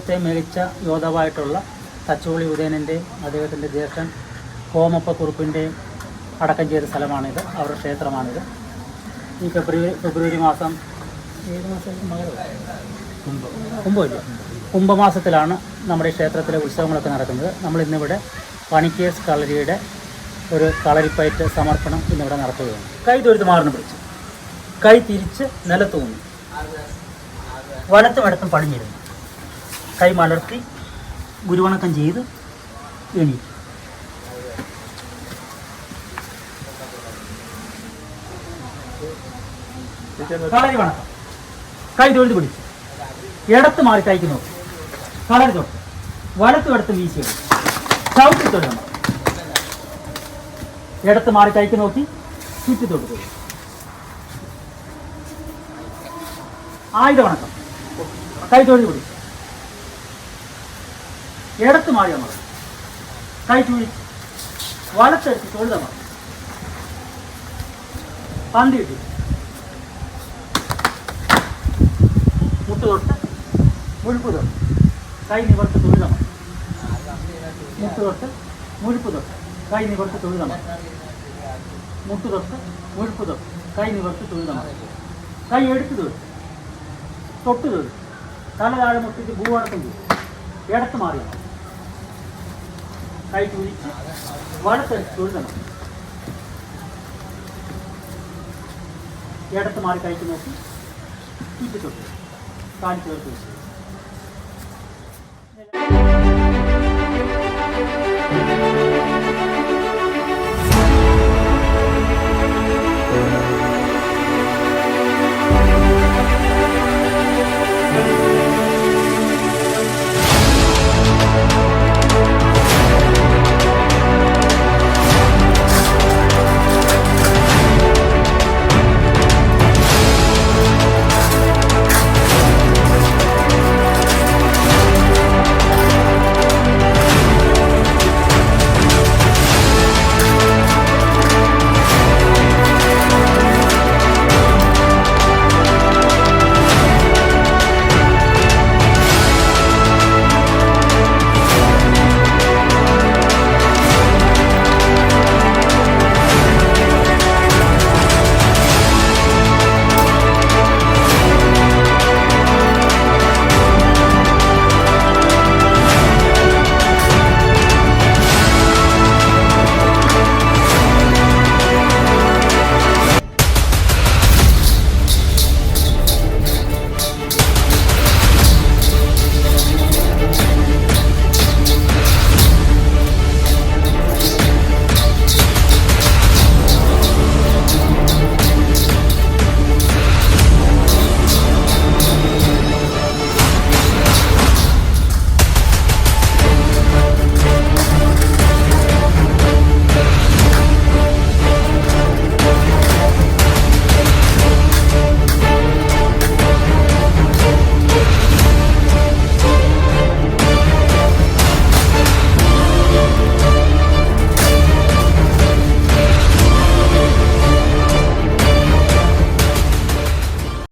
കാലത്തെ മികച്ച യോദ്ധാവായിട്ടുള്ള തച്ചോളി ഉദയനൻ്റെയും അദ്ദേഹത്തിൻ്റെ ജ്യേഷ്ഠൻ കോമപ്പക്കുറുപ്പിൻ്റെയും അടക്കം ചെയ്ത സ്ഥലമാണിത്. അവരുടെ ക്ഷേത്രമാണിത്. ഈ ഫെബ്രുവരി മാസം കുംഭമാസത്തിലാണ് നമ്മുടെ ഈ ക്ഷേത്രത്തിലെ ഉത്സവങ്ങളൊക്കെ നടക്കുന്നത്. നമ്മളിന്നിവിടെ പണിക്കേഴ്സ് കളരിയുടെ ഒരു കളരിപ്പയറ്റ് സമർപ്പണം ഇന്നിവിടെ നടത്തുകയാണ്. കൈ തൊഴുത്ത് മാറിന് പിടിച്ച് കൈ തിരിച്ച് നിലത്തൂന്നി വലത്തും ഇടത്തും പടിഞ്ഞിരുന്നു കൈ മലർത്തി ഗുരുവണക്കം ചെയ്ത് എണീക്കും. കളരി വണക്കം. കൈ തൊഴുത് പിടിച്ച് ഇടത്ത് മാറി കൈക്ക് നോക്കി കളരി തൊട്ട് വലത്തും ഇടത്തും വീശിയെടുക്കും. ചവിട്ടി തൊഴണം. ഇടത്ത് മാറി കൈക്ക് നോക്കി ചുറ്റി തൊട്ട് തൊഴും. ആയുധ വണക്കം. കൈ തൊഴുത് പിടിച്ച് ഇടത്ത് മാറി നമ്മൾ കൈ ചുഴിച്ച് വലത്തെടുത്ത് തൊഴുത മതി. പന്തി കിട്ടി മുട്ട് തൊട്ട് മുഴുപ്പ് തൊട്ട് കൈ നിവർത്ത് തൊഴുത മതി. മുട്ട് തൊട്ട് മുഴുപ്പ് തൊട്ട് കൈ നിവർത്ത് തൊഴുത മതി. മുട്ട് തൊട്ട് മുഴുപ്പ് തൊട്ട് കൈ നിവർത്ത് തൊഴുത മതി. കൈ എടുത്ത് തൊഴും തൊട്ട് തൊഴും തല താഴെ മുട്ടിച്ച് ഭൂവടക്കം ചെയ്യും. ഇടത്ത് മാറിയാണ് കൈ ചുഴിച്ച് വലത്തെടുത്ത് തൊഴുതണം. ഇടത്ത് മാറി കൈക്ക് നോക്കി ചുറ്റി തൊട്ട് കാലി ചേർത്ത്